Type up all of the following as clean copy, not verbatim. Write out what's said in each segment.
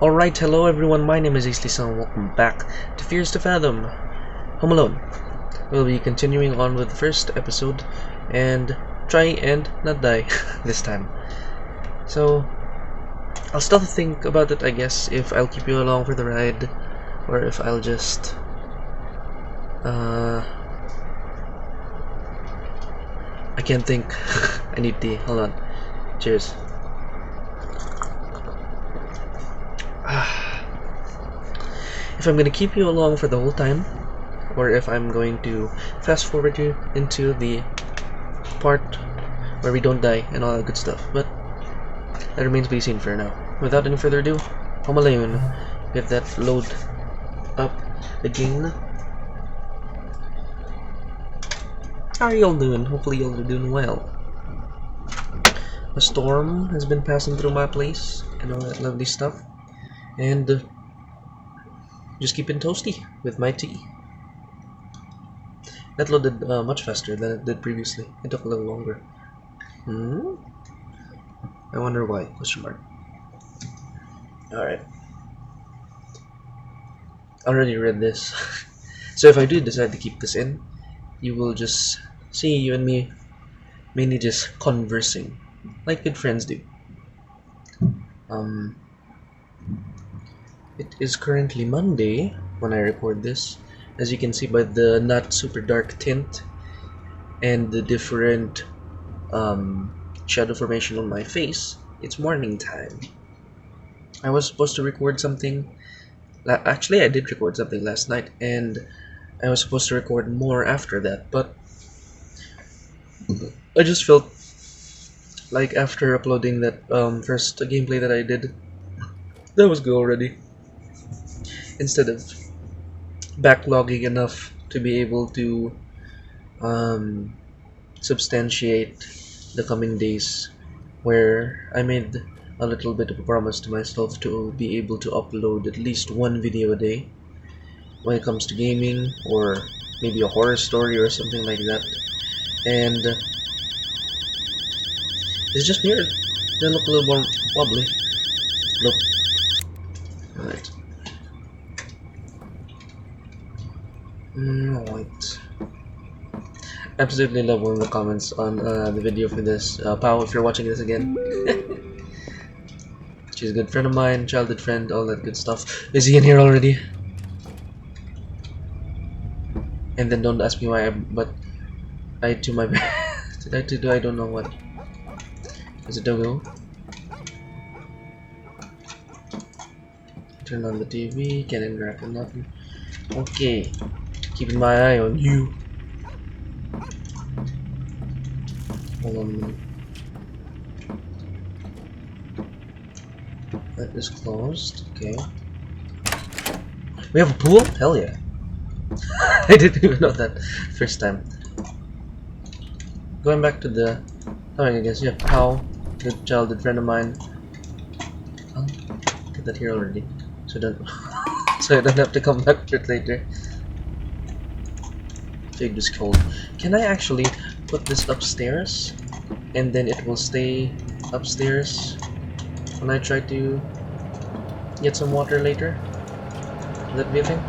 Alright, hello everyone, my name is Aisli and welcome back to Fears to Fathom, Home Alone. We'll be continuing on with the first episode and try and not die this time. So, I'll still think about it, I guess, if I'll keep you along for the ride or if I'll just I can't think. I need tea. Hold on. Cheers. If I'm gonna keep you along for the whole time, or if I'm going to fast forward you into the part where we don't die and all that good stuff, but that remains to be seen for now. Without any further ado, Home Alone. Get that load up again. How are y'all doing? Hopefully y'all are doing well. A storm has been passing through my place and all that lovely stuff, and just keeping toasty with my tea. That loaded much faster than it did previously. It took a little longer. I wonder why? Question mark. Alright. Already read this. So if I do decide to keep this in, you will just see you and me mainly just conversing like good friends do. It is currently Monday when I record this. As you can see by the not super dark tint and the different shadow formation on my face, it's morning time. I was supposed to record something. Actually, I did record something last night, and I was supposed to record more after that, but I just felt like after uploading that first gameplay that I did, that was good already. Instead of backlogging enough to be able to substantiate the coming days, where I made a little bit of a promise to myself to be able to upload at least one video a day when it comes to gaming, or maybe a horror story or something like that. And it's just weird. They look a little more wobbly. Look. Alright. Alright. Absolutely love one of the comments on the video for this. Pao, if you're watching this again. She's a good friend of mine, childhood friend, all that good stuff. Is he in here already? And then don't ask me why, but I do my best. Did I do I don't know what. Is it Dogo? Turn on the TV, can't interact with nothing. Okay, keeping my eye on you. Hold on a minute. That is closed, okay. We have a pool? Hell yeah. I didn't even know that first time. Going back to the... I guess, yeah, Pao, good childhood friend of mine. I'll get that here already, so I don't have to come back to it later. Fig is cold. Can I actually put this upstairs, and then it will stay upstairs when I try to get some water later? Will that be a thing?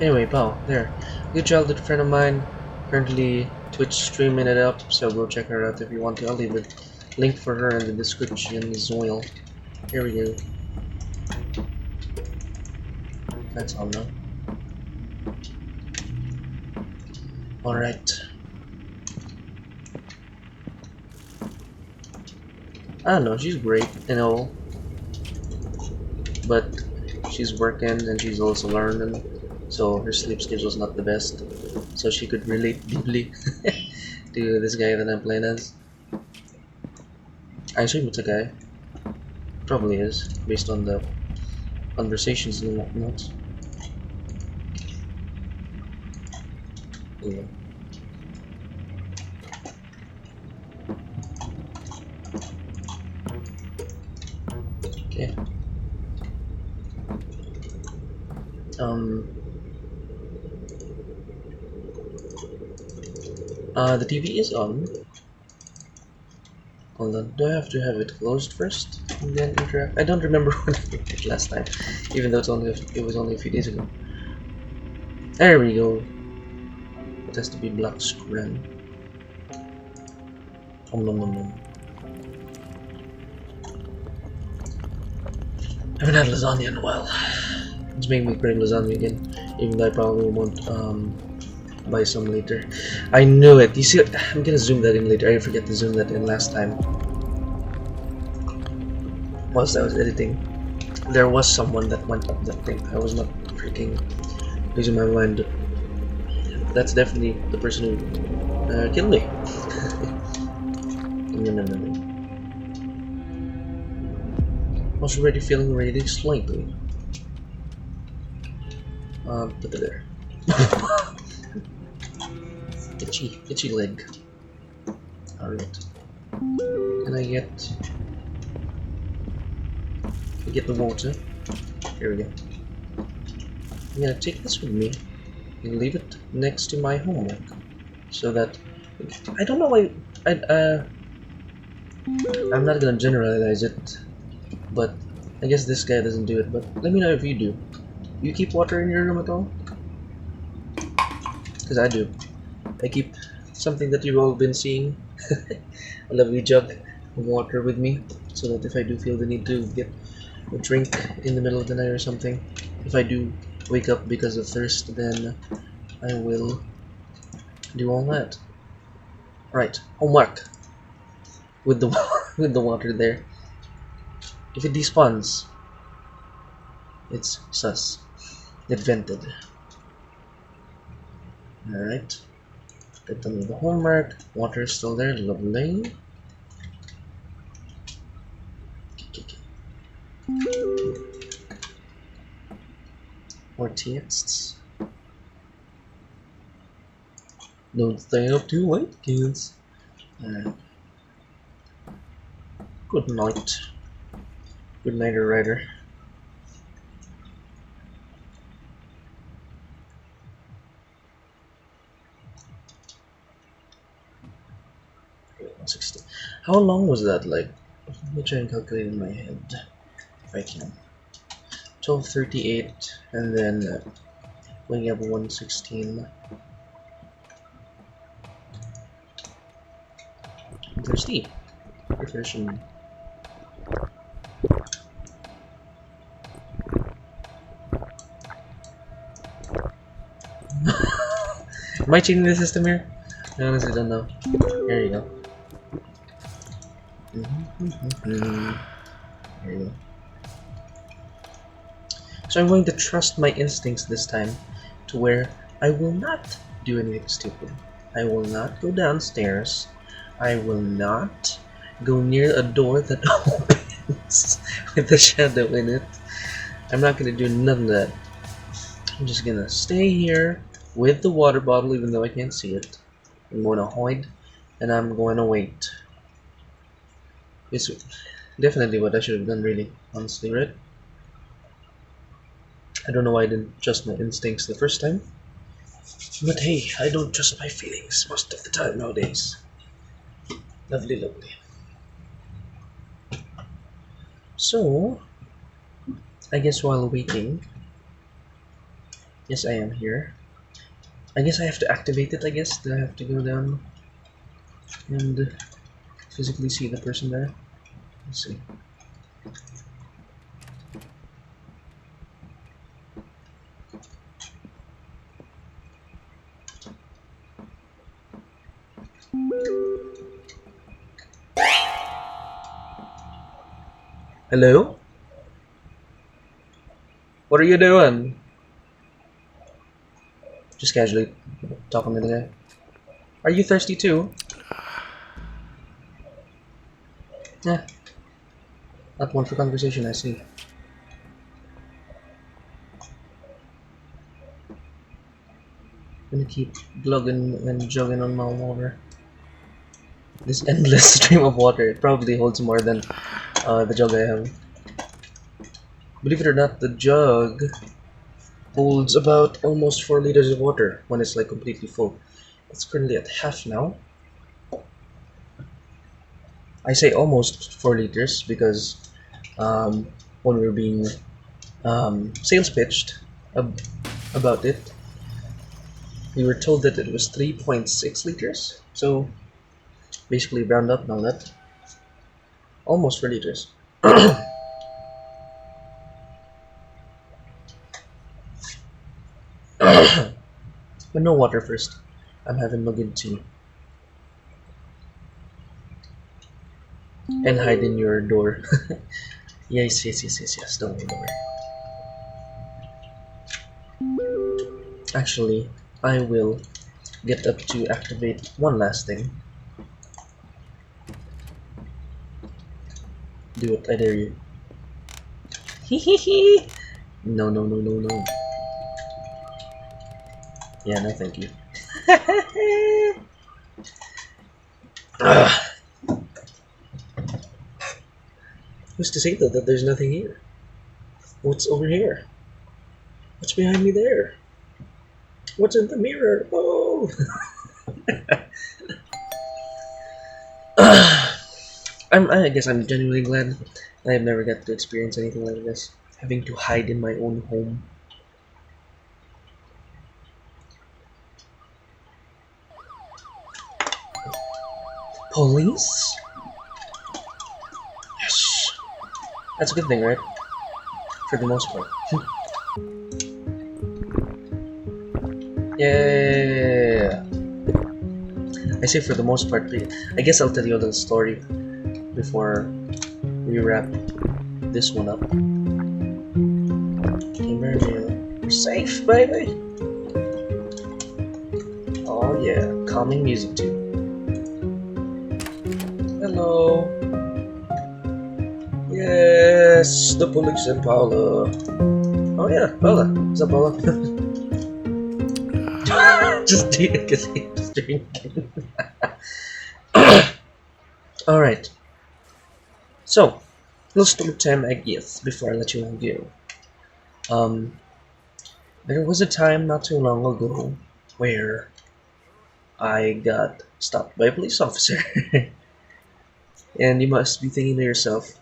Anyway, Pao, there. Good childhood friend of mine, currently Twitch streaming it up, so go check her out if you want to. I'll leave a link for her in the description as well. Here we go. That's all now. Alright. I don't know, she's great and all, but she's working and she's also learning, so her sleep schedule's not the best, so she could relate deeply to this guy that I'm playing as. I assume it's a guy. Probably is, based on the conversations and whatnot. Yeah. Okay. The TV is on. Hold on, do I have to have it closed first and then interact? I don't remember what I did it last time, even though it was only a few days ago. There we go. It has to be black screen. Nom nom nom. I haven't had lasagna in a while. It's making me crave lasagna again, even though I probably won't buy some later. I knew it. You see, I'm gonna zoom that in later. I forget to zoom that in last time. Whilst I was editing, there was someone that went up that thing. I was not freaking losing my mind. That's definitely the person who killed me. No. I was already feeling really slightly. Put it there. itchy leg. Alright. Can I get the water? Here we go. I'm gonna take this with me and leave it next to my homework, so that I don't know why I'm not gonna generalize it, but I guess this guy doesn't do it. But let me know if you do. You keep water in your room at all? Because I do. I keep something that you've all been seeing, a lovely jug of water with me, so that if I do feel the need to get a drink in the middle of the night or something, if I do wake up because of thirst, then I will do all that. Right, homework with the with the water there. If it despawns, it's sus. It vented. Alright. Get done with the homework. Water is still there, lovely. More texts. Don't stay up too late, kids. Good night. Good night, writer. How long was that? Like, let me try and calculate in my head if I can. 12:38, and then when you have 1:16. I'm thirsty. Refreshing. Am I cheating the system here? I honestly don't know. There you go. There you go. So I'm going to trust my instincts this time, to where I will not do anything stupid. I will not go downstairs. I will not go near a door that opens with a shadow in it. I'm not gonna do none of that. I'm just gonna stay here with the water bottle, even though I can't see it. I'm going to hide, and I'm going to wait. It's definitely what I should have done, really, honestly, right? I don't know why I didn't trust my instincts the first time. But hey, I don't trust my feelings most of the time nowadays. Lovely, lovely. So, I guess while waiting, yes, I am here. I guess I have to activate it, I guess. Do I have to go down and physically see the person there? Let's see. Hello? What are you doing? Just casually talking to the guy. Are you thirsty too? Yeah. Not one for conversation, I see. Gonna keep glugging and jugging on my water. This endless stream of water, it probably holds more than the jug I have. Believe it or not, the jug holds about almost 4 liters of water when it's like completely full. It's currently at half now. I say almost 4 liters because um, when we were being sales pitched ab about it, we were told that it was 3.6 liters. So basically, round up now that almost 4 liters. But no water first. I'm having my good tea. And hide in your door. Yes, yes, yes, yes, yes. Don't worry. Actually, I will get up to activate one last thing. Do it, I dare you. Hehehe. No, no, no, no, no. Yeah, no, thank you. Ugh. Who's to say though that there's nothing here? What's over here? What's behind me there? What's in the mirror? Oh! I guess I'm genuinely glad I've never got to experience anything like this. Having to hide in my own home. Police? Yes! That's a good thing, right? For the most part. Yeah! I say for the most part, but I guess I'll tell you a little story before we wrap this one up. We're safe, baby! Oh yeah, calming music too. Hello! Yes, the police and Paula. Oh yeah, Paula. What's up, Paula? Just because he's drinking. Alright. So, little story time, I guess, before I let you all go. There was a time not too long ago where I got stopped by a police officer. And you must be thinking to yourself,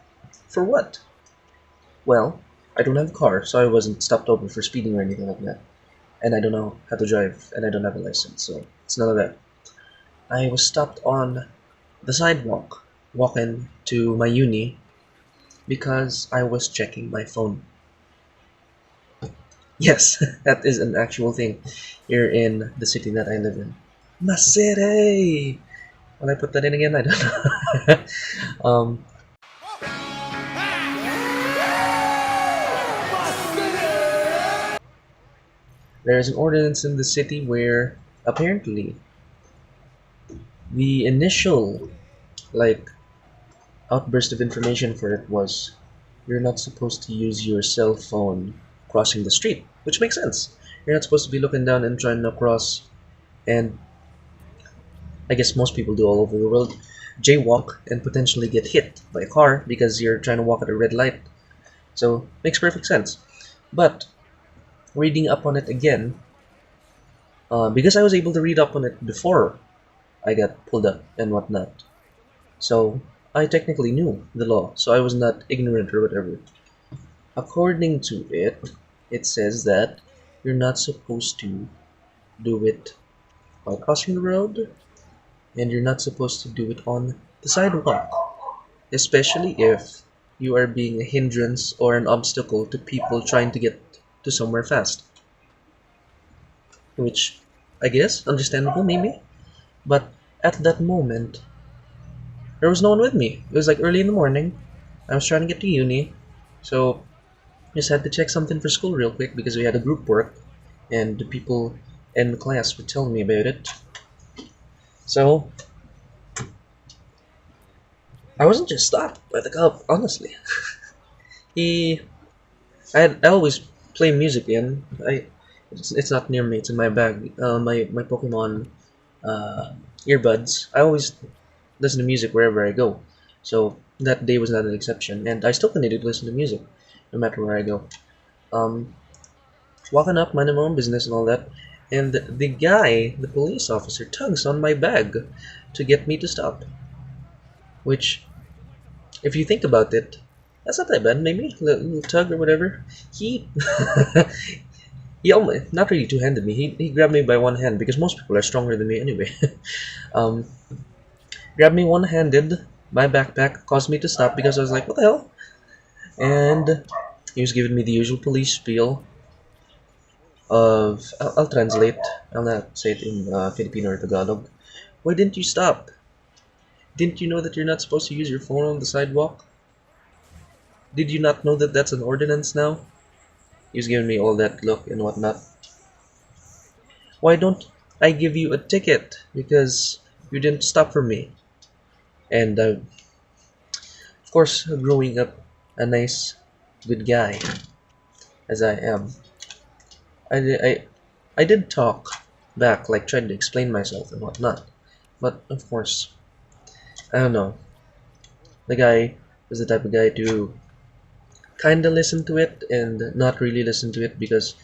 for what? Well, I don't have a car, so I wasn't stopped over for speeding or anything like that. And I don't know how to drive, and I don't have a license, so it's none of that. I was stopped on the sidewalk, walking to my uni, because I was checking my phone. Yes, that is an actual thing here in the city that I live in. My city! Will I put that in again? I don't know. There is an ordinance in the city where apparently the initial outburst of information for it was you're not supposed to use your cell phone crossing the street, which makes sense. You're not supposed to be looking down and trying to cross, and I guess most people do all over the world, jaywalk and potentially get hit by a car because you're trying to walk at a red light. So, makes perfect sense. But, reading up on it again, because I was able to read up on it before I got pulled up and whatnot, so I technically knew the law, so I was not ignorant or whatever. According to it, it says that you're not supposed to do it while crossing the road, and you're not supposed to do it on the sidewalk, especially if you are being a hindrance or an obstacle to people trying to get to somewhere fast. Which, I guess, understandable maybe, but at that moment, there was no one with me. It was like early in the morning. I was trying to get to uni, so just had to check something for school real quick because we had a group work, and the people in the class were telling me about it. So I wasn't just stopped by the cop, honestly. he, I always play music in. It's not near me. It's in my bag. My Pokemon earbuds. I always listen to music wherever I go. So that day was not an exception, and I still continue to listen to music no matter where I go. Um, Walking up, minding my own business and all that, and the guy, the police officer, tugs on my bag to get me to stop. Which if you think about it, that's not that bad. Maybe a little tug or whatever. He he almost not really two-handed me. He grabbed me by one hand because most people are stronger than me anyway. um, Grabbed me one-handed. My backpack caused me to stop because I was like, "What the hell?" And he was giving me the usual police spiel of I'll translate. I'll not say it in Filipino or Tagalog. Why didn't you stop? Didn't you know that you're not supposed to use your phone on the sidewalk? Did you not know that that's an ordinance now? He was giving me all that look and whatnot. Why don't I give you a ticket? Because you didn't stop for me. And of course, growing up a nice, good guy as I am, I did talk back, like trying to explain myself and whatnot. But of course, I don't know. The guy was the type of guy to kinda listen to it and not really listen to it because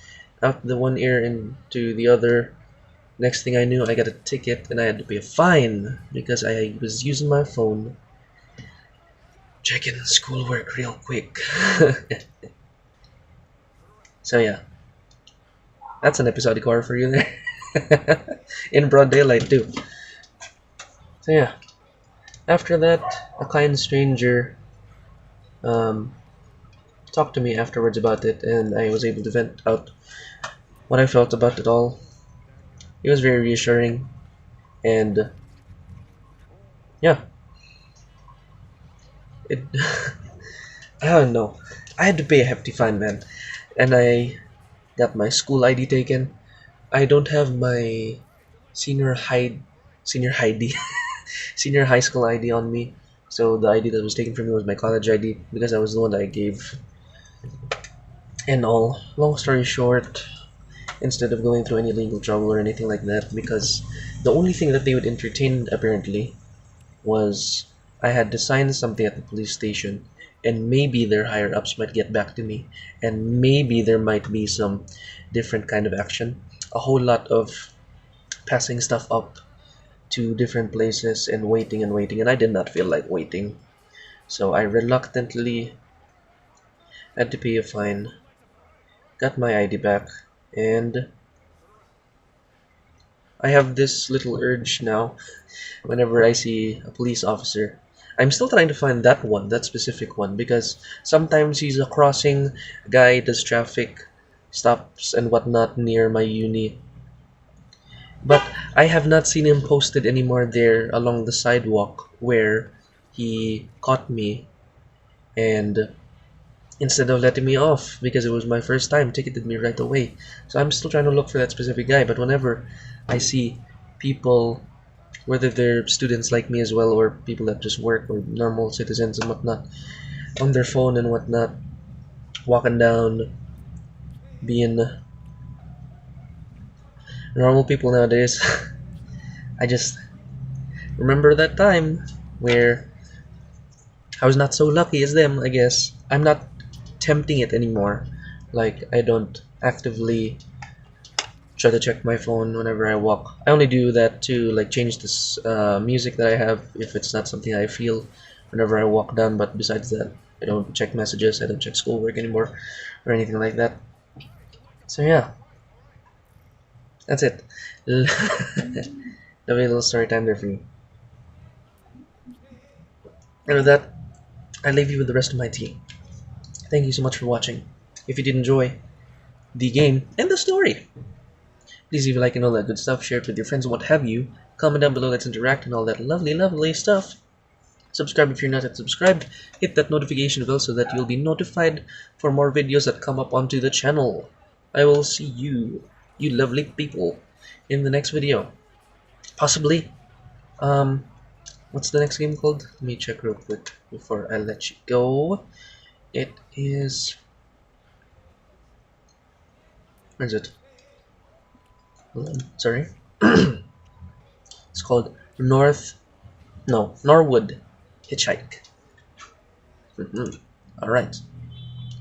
out the one ear into the other. Next thing I knew, I got a ticket and I had to pay a fine because I was using my phone checking schoolwork real quick. So yeah, that's an episodic horror for you there. In broad daylight too. So yeah, after that, a kind stranger um, talked to me afterwards about it and I was able to vent out what I felt about it all. It was very reassuring and yeah, it I don't know. I had to pay a hefty fine, man, and I got my school ID taken. I don't have my senior high senior ID senior high school ID on me. So the ID that was taken from me was my college ID because I was the one that I gave. And all, long story short, instead of going through any legal trouble or anything like that, because the only thing that they would entertain apparently was I had to sign something at the police station, and maybe their higher ups might get back to me, and maybe there might be some different kind of action. A whole lot of passing stuff up to different places and waiting, and I did not feel like waiting. So I reluctantly had to pay a fine, got my ID back, and I have this little urge now whenever I see a police officer. I'm still trying to find that one, that specific one, because sometimes he's a crossing guy, does traffic stops and whatnot near my uni. But I have not seen him posted anymore there along the sidewalk where he caught me and instead of letting me off because it was my first time, ticketed me right away. So I'm still trying to look for that specific guy, but whenever I see people, whether they're students like me as well or people that just work or normal citizens and whatnot, on their phone and whatnot, walking down, being normal people nowadays, I just remember that time where I was not so lucky as them, I guess. I'm not tempting it anymore. Like, I don't actively try to check my phone whenever I walk. I only do that to like change this music that I have if it's not something I feel whenever I walk down. But besides that, I don't check messages. I don't check schoolwork anymore or anything like that. So yeah, that's it. A little story time there for you. And with that, I leave you with the rest of my tea. Thank you so much for watching. If you did enjoy the game and the story, please leave a like and all that good stuff. Share it with your friends and what have you. Comment down below, let's interact and all that lovely, lovely stuff. Subscribe if you're not yet subscribed. Hit that notification bell so that you'll be notified for more videos that come up onto the channel. I will see you, you lovely people, in the next video. Possibly, what's the next game called? Let me check real quick before I let you go. It is... where is it? Sorry. It's called Norwood Hitchhike. Alright.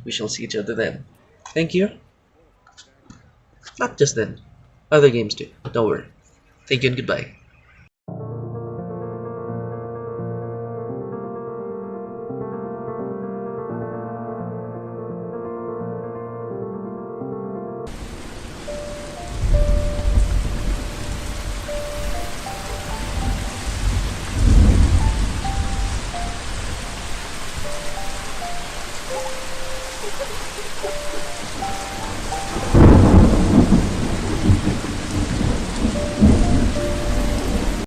We shall see each other then. Thank you. Not just then. Other games too. Don't worry. Thank you and goodbye.